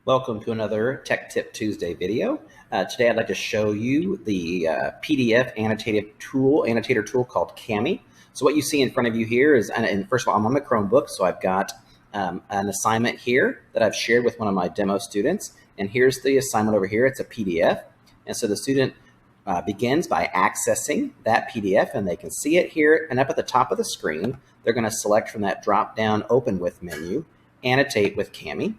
Welcome to another Tech Tip Tuesday video. Today I'd like to show you the PDF annotator tool called Cami. So what you see in front of you here is, and first of all, I'm on my Chromebook, so I've got an assignment here that I've shared with one of my demo students. And here's the assignment over here. It's a PDF. And so the student begins by accessing that PDF, and they can see it here. And up at the top of the screen, they're going to select from that drop-down Open With menu, Annotate with Cami.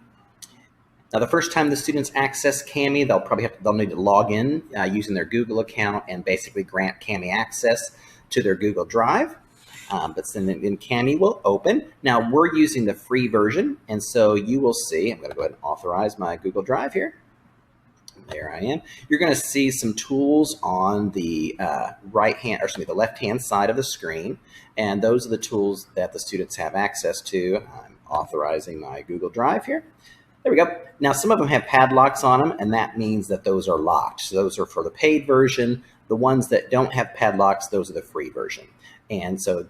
Now, the first time the students access Cami, they'll need to log in using their Google account and basically grant Cami access to their Google Drive. But then Cami will open. Now, we're using the free version, and so you will see, I'm going to go ahead and authorize my Google Drive here. There I am. You're going to see some tools on the the left-hand side of the screen, and those are the tools that the students have access to. I'm authorizing my Google Drive here. There we go. Now, some of them have padlocks on them, and that means that those are locked. So those are for the paid version. The ones that don't have padlocks, those are the free version. And so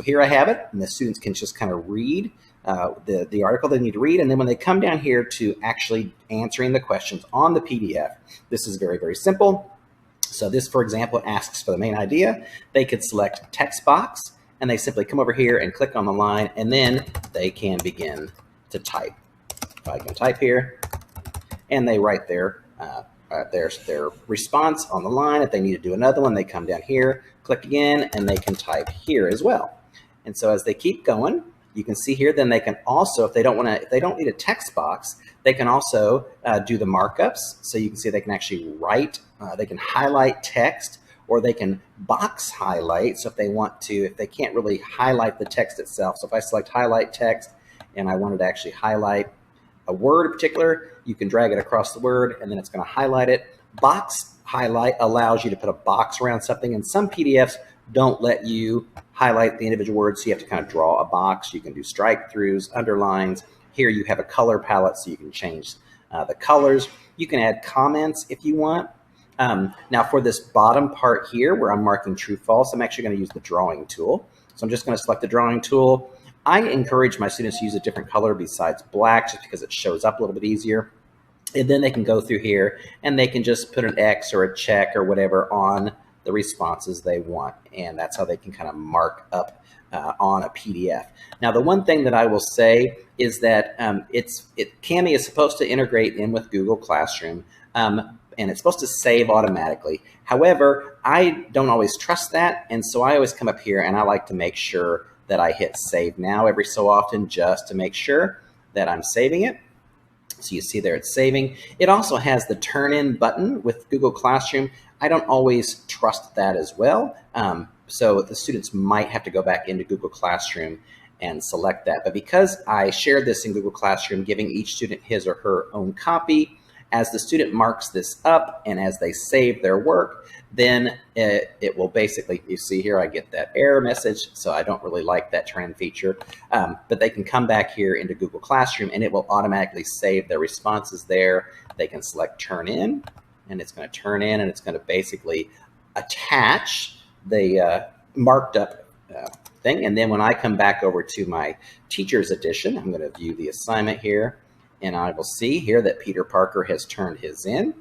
here I have it, and the students can just kind of read the article they need to read. And then when they come down here to actually answering the questions on the PDF, this is very, very simple. So this, for example, asks for the main idea. They could select text box, and they simply come over here and click on the line, and then they can begin to type. I can type here, and they write their response on the line. If they need to do another one, they come down here, click again, and they can type here as well. And so as they keep going, you can see here, then they can also, if they don't need a text box, they can also do the markups. So you can see they can actually write, they can highlight text, or they can box highlight. So if they want to, if they can't really highlight the text itself. So if I select highlight text and I wanted to actually highlight a word in particular, you can drag it across the word, and then it's going to highlight it. Box highlight allows you to put a box around something, and some PDFs don't let you highlight the individual words, so you have to kind of draw a box. You can do strike throughs, underlines. Here you have a color palette, so you can change the colors. You can add comments if you want. Now for this bottom part here, where I'm marking true, false, I'm actually going to use the drawing tool. So I'm just going to select the drawing tool. I encourage my students to use a different color besides black, just because it shows up a little bit easier. And then they can go through here and they can just put an X or a check or whatever on the responses they want. And that's how they can kind of mark up on a PDF. Now, the one thing that I will say is that Cami is supposed to integrate in with Google Classroom, and it's supposed to save automatically. However, I don't always trust that. And so I always come up here and I like to make sure that I hit save now every so often, just to make sure that I'm saving it. So you see there it's saving. It also has the turn in button with Google Classroom. I don't always trust that as well. So the students might have to go back into Google Classroom and select that. But because I shared this in Google Classroom, giving each student his or her own copy, as the student marks this up and as they save their work, then it will basically, you see here, I get that error message, so I don't really like that trend feature. But they can come back here into Google Classroom and it will automatically save their responses there. They can select turn in, and it's going to turn in, and it's going to basically attach the marked up thing. And then when I come back over to my teacher's edition, I'm going to view the assignment here. And I will see here that Peter Parker has turned his in.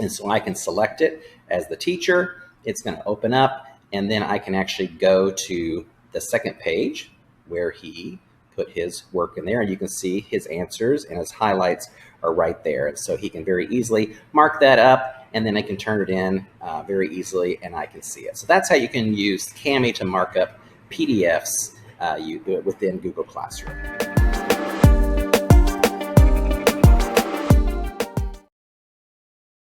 And so I can select it as the teacher. It's going to open up, and then I can actually go to the second page where he put his work in there, and you can see his answers and his highlights are right there. And so he can very easily mark that up, and then I can turn it in very easily, and I can see it. So that's how you can use Cami to mark up PDFs within Google Classroom.